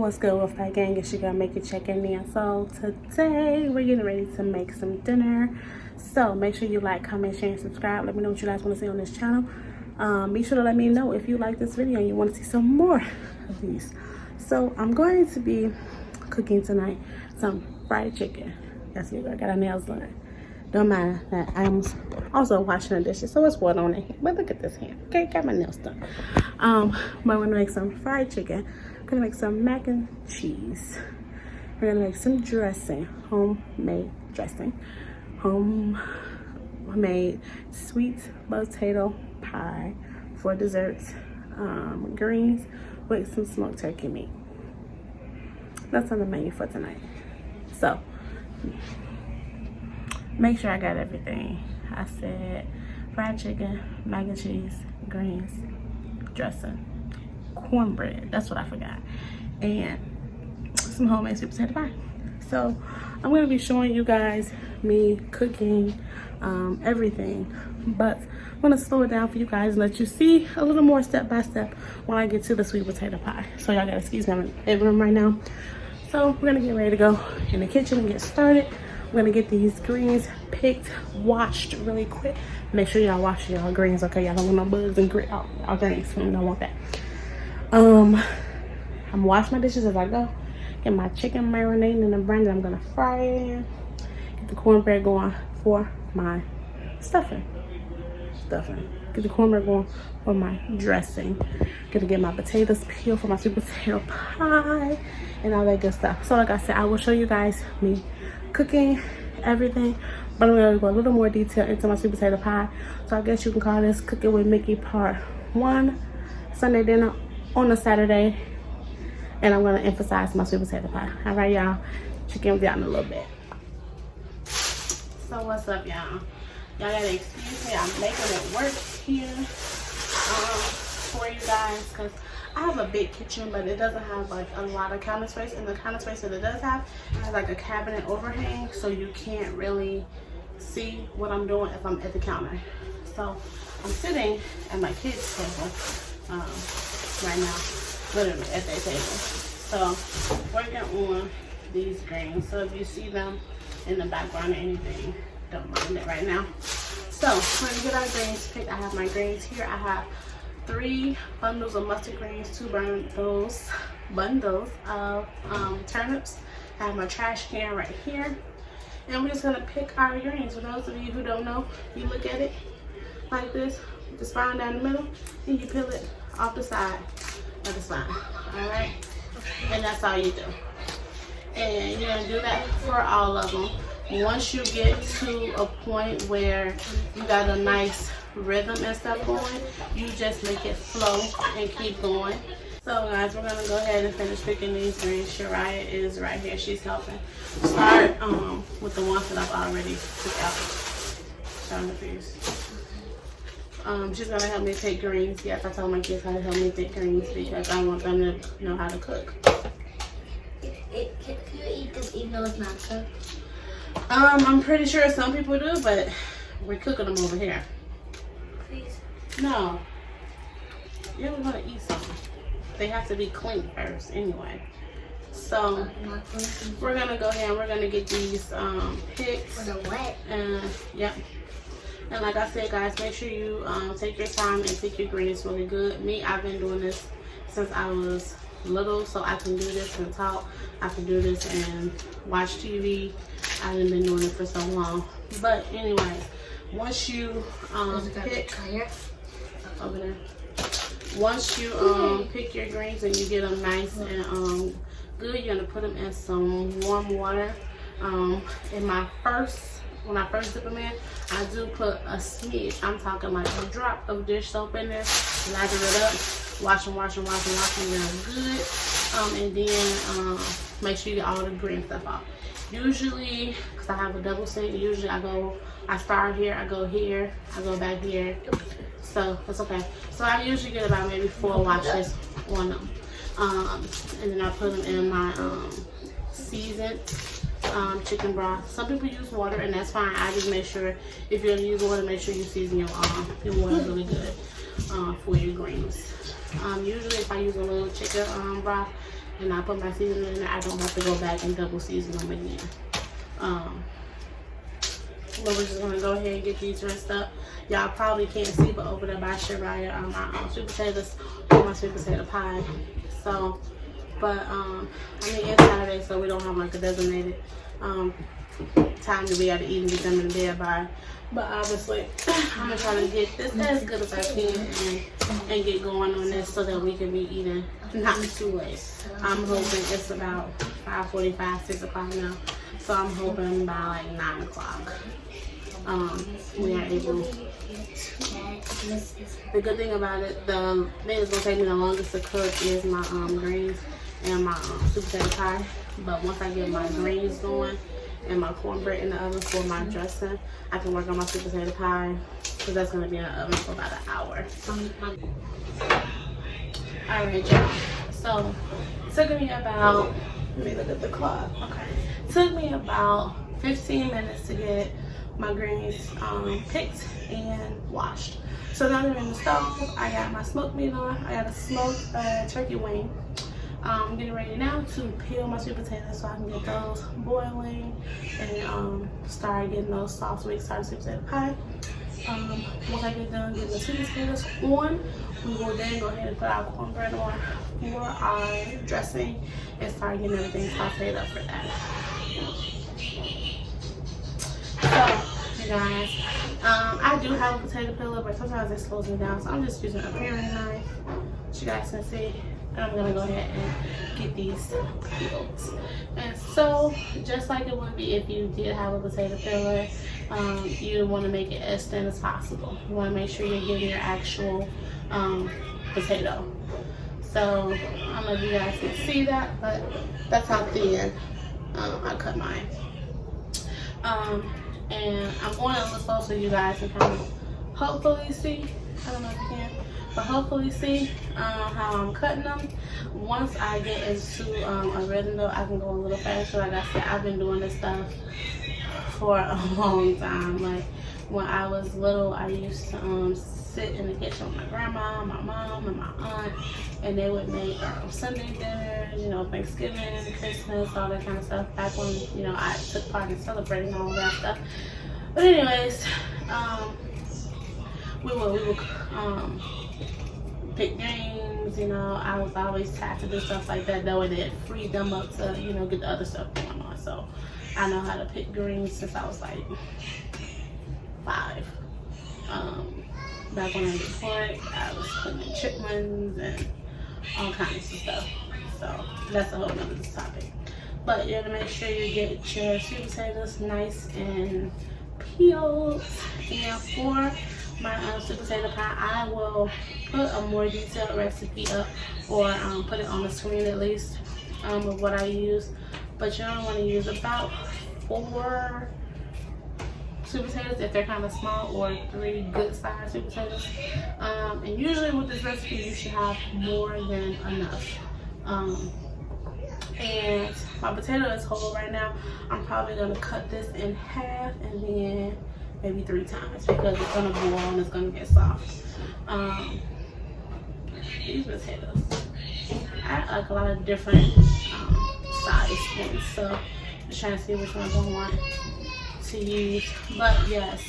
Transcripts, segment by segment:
What's good with that gang? It's your girl Mikki checking in. So today we're getting ready to make some dinner. So make sure you like, comment, share, and subscribe. Let me know what you guys want to see on this channel. Be sure to let me know if you like this video and you want to see some more of these. So I'm going to be cooking tonight some fried chicken. That's it. I got our nails done. Don't mind that I'm also washing the dishes, so it's water on it. But look at this hand. Okay, got my nails done. But I'm gonna make some fried chicken. I'm gonna make some mac and cheese. We're gonna make some dressing, homemade dressing, homemade sweet potato pie for desserts, greens with some smoked turkey meat. That's on the menu for tonight. So make sure I got everything. I said fried chicken, mac and cheese, greens, dressing, cornbread, that's what I forgot, and some homemade sweet potato pie. So I'm going to be showing you guys me cooking everything, but I'm going to slow it down for you guys and let you see a little more step by step when I get to the sweet potato pie. So y'all gotta excuse me, I'm in the living room right now. So we're going to get ready to go in the kitchen and get started. We're gonna get these greens picked, washed really quick. Make sure y'all wash y'all greens, okay? Y'all don't want no bugs and grit out y'all greens. We don't want that. I'm washing my dishes as I go. Get my chicken marinating in the brine that I'm gonna fry it in. Get the cornbread going for my stuffing. Get the cornbread going for my dressing. Gonna get my potatoes peeled for my sweet potato pie and all that good stuff. So like I said, I will show you guys me cooking everything, but I'm gonna go a little more detail into my sweet potato pie. So I guess you can call this Cooking with Mikki Part 1, Sunday dinner on a Saturday, and I'm gonna emphasize my sweet potato pie. All right, y'all, check in with y'all in a little bit. So what's up, y'all? Y'all gotta excuse me, I'm making it work here for you guys, because I have a big kitchen, but it doesn't have like a lot of counter space. And the counter space that it does have, it has like a cabinet overhang, so you can't really see what I'm doing if I'm at the counter. So I'm sitting at my kids' table right now, literally at their table. So working on these greens. So if you see them in the background or anything, don't mind it right now. So we're gonna get our greens picked. I have my greens here. I have 3 bundles of mustard greens, 2 bundles of turnips. I have my trash can right here, and we're just gonna pick our greens. For those of you who don't know, you look at it like this, the spine down the middle, and you peel it off the side of the spine. All right, and that's all you do. And you're gonna do that for all of them. Once you get to a point where you got a nice rhythm and stuff going, you just make it flow and keep going. So guys, we're gonna go ahead and finish picking these greens. Shariah is right here, she's helping. Start with the ones that I've already took out. She's gonna help me pick greens. Yes, I told my kids how to help me pick greens because I want them to know how to cook. Can you eat this even though it's not cooked? I'm pretty sure some people do, but we're cooking them over here. Please. No. You're gonna eat some. They have to be clean first anyway. So we're gonna go ahead and we're gonna get these picked. For the wet. And yep. And like I said, guys, make sure you take your time and pick your greens really good. Me, I've been doing this since I was little, so I can do this and talk. I can do this and watch TV. I haven't been doing it for so long. But anyways, once you pick over there. Once you pick your greens and you get them nice and good, you're gonna put them in some warm water. When I first dip them in, I do put a smidge. I'm talking like a drop of dish soap in there. Lather it up, wash them real good, and then make sure you get all the green stuff off. Usually, because I have a double sink, usually I start here, I go here, I go back here. So that's okay. So I usually get about maybe 4 washes on them. And then I put them in my seasoned chicken broth. Some people use water, and that's fine. I just make sure if you're gonna use water, make sure you season your water really good for your greens. Usually if I use a little chicken broth, and I put my seasoning in there, I don't have to go back and double season them again. But we're just gonna go ahead and get these rinsed up. Y'all probably can't see, but over there by Shariah are my sweet potatoes or my sweet potato pie. So, but I mean it's Saturday, so we don't have like a designated time to be able to eat and get them in bed by. But obviously, I'm gonna try to get this as good as I can and get going on this so that we can be eating not too late. I'm hoping it's about 5:45, 6 o'clock now. So I'm hoping by like 9 o'clock. We are able. The good thing about it, the thing that's gonna take me the longest to cook is my greens and my sweet potato pie. But once I get my greens going and my cornbread in the oven for my dressing, I can work on my sweet potato pie because that's gonna be in the oven for about an hour. All right, y'all. So it took me about, let me look at the clock. Okay, it took me about 15 minutes to get my greens picked and washed. So now they're in the stove. I got my smoked meat on. I got a smoked turkey wing. I'm getting ready now to peel my sweet potatoes so I can get those boiling and start getting those sauce so we can start the sweet potato pie. Once I get done getting the sweet potatoes on, we will then go ahead and put our cornbread on for our dressing and start getting everything sauteed up for that. So, you guys, I do have a potato peeler, but sometimes it slows me down, so I'm just using a paring knife, which you guys can see. And I'm gonna go ahead and get these peeled. And so, just like it would be if you did have a potato peeler, you want to make it as thin as possible. You want to make sure you're getting your actual potato. So, I don't know if you guys can see that, but that's how thin I cut mine. And I'm going a little slow so you guys can kind of hopefully see. I don't know if you can. But hopefully see how I'm cutting them. Once I get into a rhythm though, I can go a little faster. Like I said, I've been doing this stuff for a long time. Like when I was little, I used to sit in the kitchen with my grandma, my mom, and my aunt, and they would make Sunday dinners, you know, Thanksgiving, Christmas, all that kind of stuff. Back when, you know, I took part in celebrating all that stuff. But anyways, we would pick games, you know. I was always tasked to do stuff like that. That way they freed them up to, you know, get the other stuff going on. So I know how to pick greens since I was like 5. Back when I did pork, I was putting in chitlins and all kinds of stuff. So that's a whole nother topic. But you're gonna make sure you get your sweet potatoes nice and peeled. And for my sweet potato pie, I will put a more detailed recipe up or put it on the screen at least of what I use. But you're gonna want to use about 4 sweet potatoes if they're kind of small, or 3 good sized sweet potatoes. And usually with this recipe you should have more than enough. And my potato is whole right now. I'm probably gonna cut this in half and then maybe 3 times because it's gonna boil and it's gonna get soft. These potatoes, I like a lot of different size ones, so just trying to see which ones I want to use. But yes,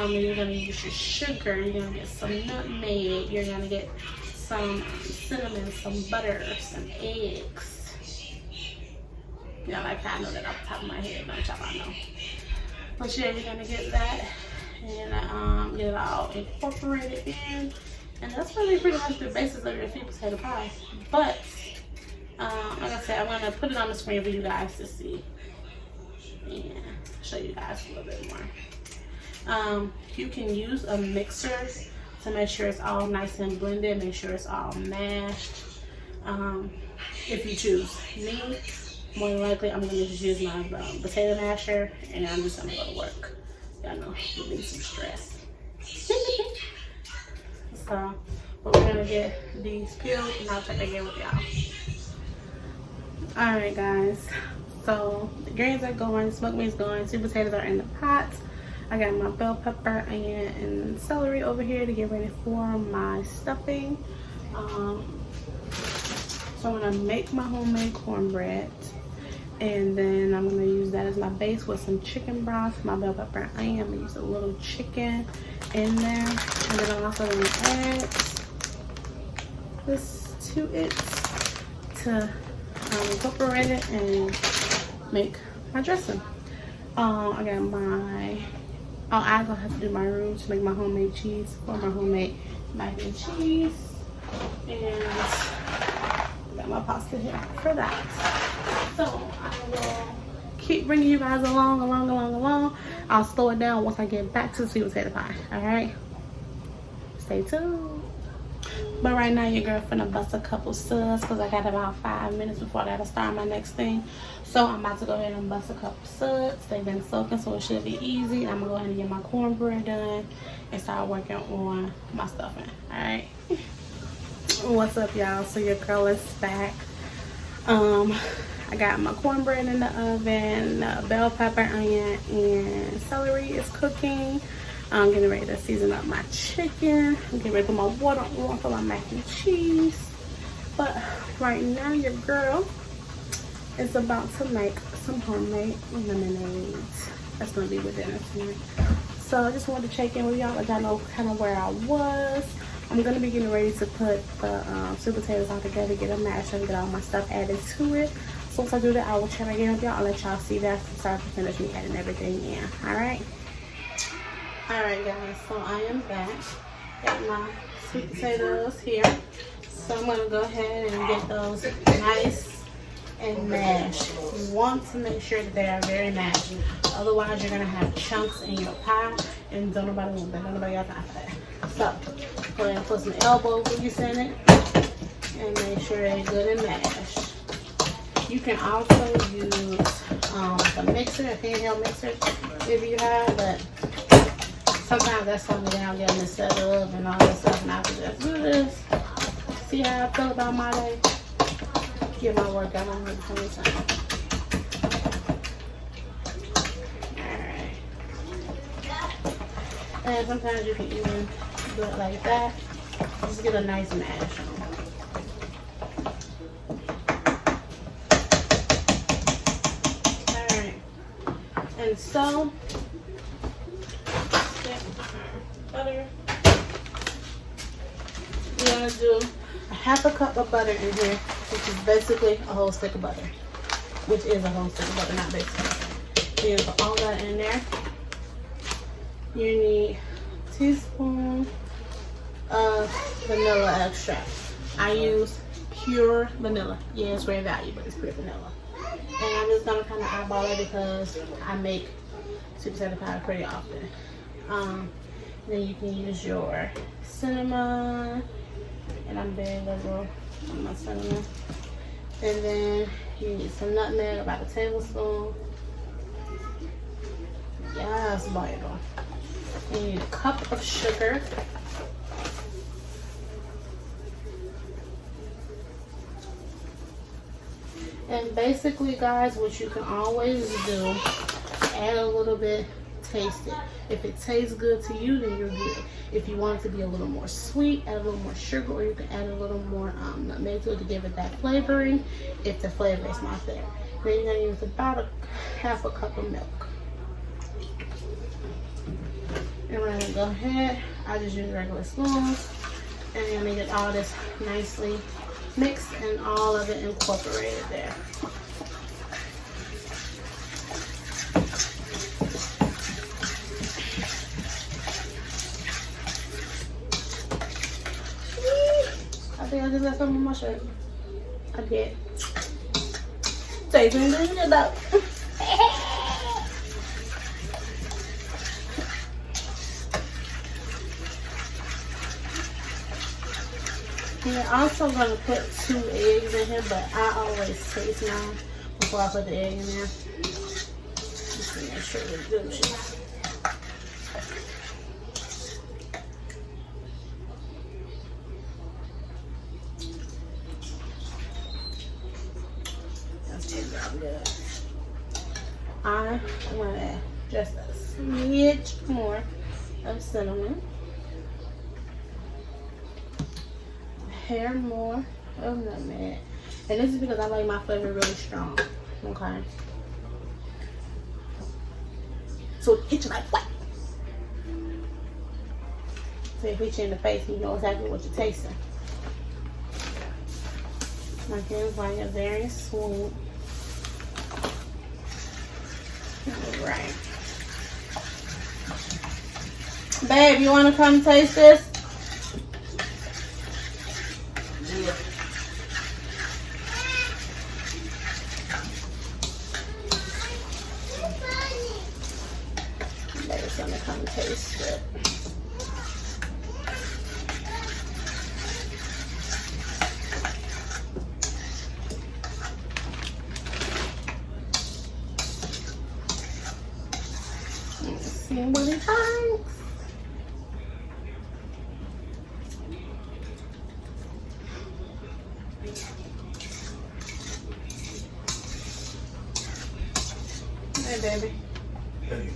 you're gonna use your sugar, you're gonna get some nutmeg, you're gonna get some cinnamon, some butter, some eggs. Yeah, like I know that off the top of my head, don't y'all know. But yeah, you're gonna get that and get it all incorporated in, and that's really pretty much the basis of your sweet potato pie. But like I said, I'm gonna put it on the screen for you guys to see and show you guys a little bit more. You can use a mixer to make sure it's all nice and blended, make sure it's all mashed, if you choose. Me, more than likely, I'm gonna just use my potato masher, and I'm just gonna go to work. Y'all know, give me some stress. So, but we're gonna get these peeled, and I'll check again with y'all. All right, guys. So the greens are going, smoked meat's going, sweet potatoes are in the pot. I got my bell pepper and celery over here to get ready for my stuffing. So I'm gonna make my homemade cornbread, and then I'm gonna use that as my base with some chicken broth, my bell pepper and onion. I'm gonna use a little chicken in there, and then I'm also gonna add this to it to incorporate it and make my dressing. I got my, I also have to do my roux to make my homemade cheese for my homemade mac and cheese, and I got my pasta here for that. So I will keep bringing you guys along. I'll slow it down once I get back to the sweet potato pie. All right, stay tuned. But right now your girl finna bust a couple suds because I got about 5 minutes before I gotta start my next thing. So I'm about to go ahead and bust a couple suds. They've been soaking, so it should be easy. I'm gonna go ahead and get my cornbread done and start working on my stuffing. All right. What's up, y'all? So your girl is back. I got my cornbread in the oven. Bell pepper, onion, and celery is cooking. I'm getting ready to season up my chicken. I'm getting ready to put my water on for my mac and cheese. But right now, your girl is about to make some homemade lemonade. That's gonna be with dinner tonight. So I just wanted to check in with y'all, let y'all know kind of where I was. I'm gonna be getting ready to put the sweet potatoes all together, get them mashed, and get all my stuff added to it. So once I do that, I will check again with y'all and let y'all see that from start to finish me adding everything in. All right. Alright guys, so I am back. Got my sweet potatoes here. So I'm going to go ahead and get those nice and mashed. You want to make sure that they are very mashed. Otherwise you're going to have chunks in your pie and don't nobody want that. Don't nobody got time for that. So go ahead and put some elbow grease in it and make sure they're good and mashed. You can also use a mixer, a handheld mixer if you have, but sometimes that's something that I'm getting set up and all that stuff, and I can just do this. See how I feel about my day? Get my workout on at the same time. Alright. And sometimes you can even do it like that. Just get a nice mash on. Alright. And so butter. You're gonna do a half a cup of butter in here, which is basically a whole stick of butter. Which is a whole stick of butter, not basically. You're gonna put all that in there. You need a teaspoon of vanilla extract. I use pure vanilla. Yeah, it's Great Value, but it's pure vanilla. And I'm just gonna kind of eyeball it because I make sweet potato pie pretty often. Then you can use your cinnamon, and I'm very liberal on my cinnamon. And then you need some nutmeg, about a tablespoon. Yes, boy. And you need a cup of sugar. And basically, guys, what you can always do, add a little bit, taste it. If it tastes good to you, then you're good. If you want it to be a little more sweet, add a little more sugar, or you can add a little more nutmeg to it to give it that flavoring if the flavor is not there. Then you're going to use about half a cup of milk. And we're going to go ahead, I just use regular spoons, and I'm going to get all this nicely mixed and all of it incorporated there. I think I just got something on my shirt. I did. Taking it up. We're also going to put 2 eggs in here, but I always taste mine before I put the egg in there. Just to make sure it's good. Good. I'm going to add just a smidge more of cinnamon, a hair more of nutmeg, And this is because I like my flavor really strong. Okay. So hit you like what? So it hit you in the face, you know exactly what you're tasting. My hands like a very smooth. Alright. Babe, you wanna come taste this? Yeah. Babe's gonna come taste it. See what it likes. Hey, baby. Hey.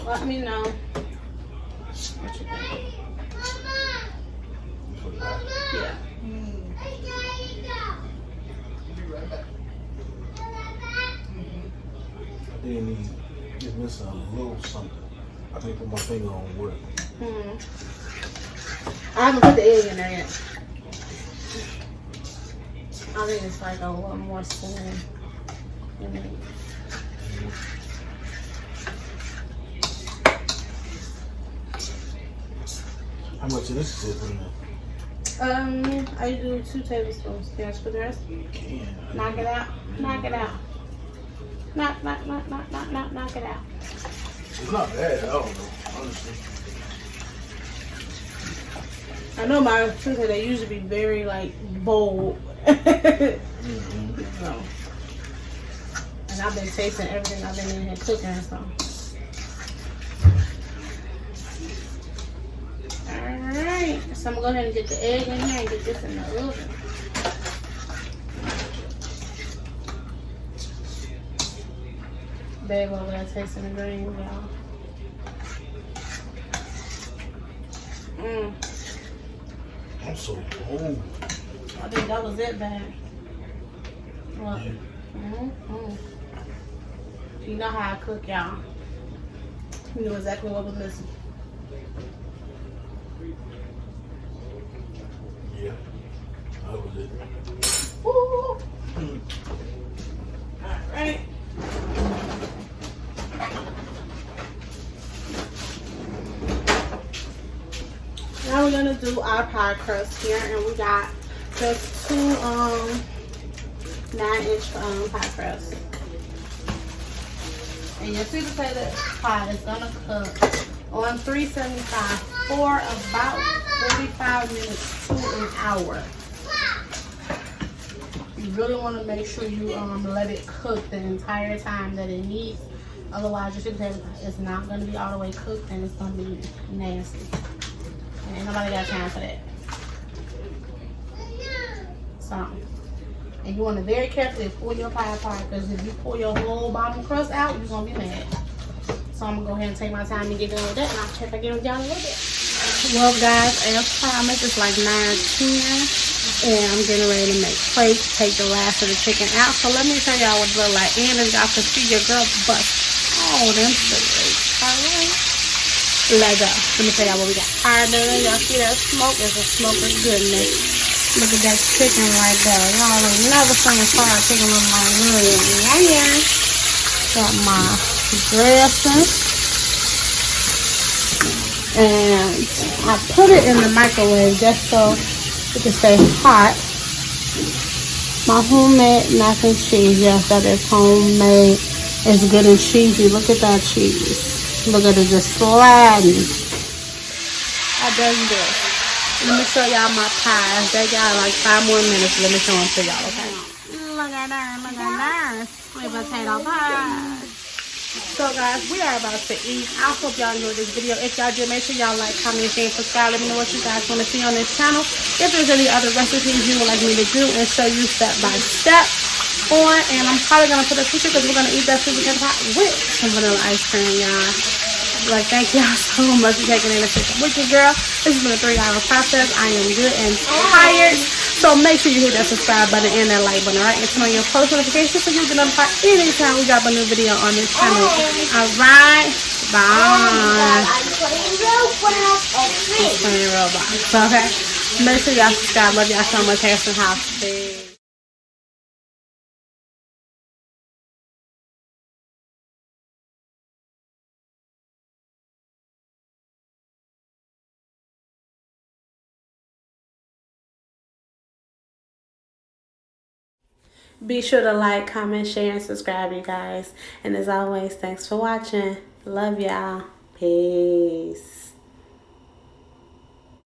Let me know what you think. Yeah. I didn't need just missing a little something. I can't put my finger on what. I haven't put the egg in there yet. I think it's like a little more cinnamon. How much of this is in there? I do 2 tablespoons. Can I put the rest? Can. Knock it out. Knock it out. Knock it out. It's not bad, I don't know, honestly. I know my sister, they usually be very like bold. So, and I've been tasting everything I've been in here cooking, so. Alright, so I'm gonna go ahead and get the egg in here and get this in the oven. Babe over there tasting the greens, y'all. I'm so cold. I think that was it, babe. What? Yeah. You know how I cook, y'all. You know exactly what was missing. Yeah, that was it. Woo! Alright. Now we're gonna do our pie crust here, and we got just 2 9-inch pie crusts. And your sweet potato pie is gonna cook on 375 for about 45 minutes to an hour. You really want to make sure you let it cook the entire time that it needs. Otherwise, your sweet potato pie is not gonna be all the way cooked, and it's gonna be nasty. Ain't nobody got time for that. So, and you want to very carefully pull your pie apart, because if you pull your whole bottom crust out, you're going to be mad. So I'm going to go ahead and take my time and get done with that, and I'll check back in with y'all in a little bit. Well, guys, as promised, it's like 9:10, and I'm getting ready to make plates, take the last of the chicken out. So let me show y'all what it look like. And as y'all can see, your girl bust all them cigarettes. All right. Let go. Let me tell y'all what we got. Alright, y'all see that smoke? It's a smoke of goodness. Look at that chicken right there. Y'all ain't never seen fried chicken with my really. Yeah. Got my dressing. And I put it in the microwave just so it can stay hot. My homemade mac and cheese. Yes, that is homemade. It's good and cheesy. Look at that cheese. Look at it just sliding. I done this. Let me show y'all my pies. They got like 5 more minutes. Let me show them to y'all, okay? Look at that. Look at that. Sweet potato pie. So guys, we are about to eat. I hope y'all enjoyed this video. If y'all did, make sure y'all like, comment, share, and subscribe. Let me know what you guys want to see on this channel. If there's any other recipes you would like me to do and show you step by step on. And I'm probably going to put a picture because we're going to eat that sweet potato pie with some vanilla ice cream, y'all. Like, thank y'all so much for taking in the picture with your girl. This has been a 3-hour process. I am good and tired. So make sure you hit that subscribe button and that like button, alright? And turn on your post notifications so you get notified anytime we drop a new video on this channel. Alright? Bye. I'm playing Roblox at 3. Playing Roblox. Okay? Make sure y'all subscribe. Love y'all so much. Harrison House. Peace. Be sure to like, comment, share, and subscribe, you guys. And as always, thanks for watching. Love y'all. Peace.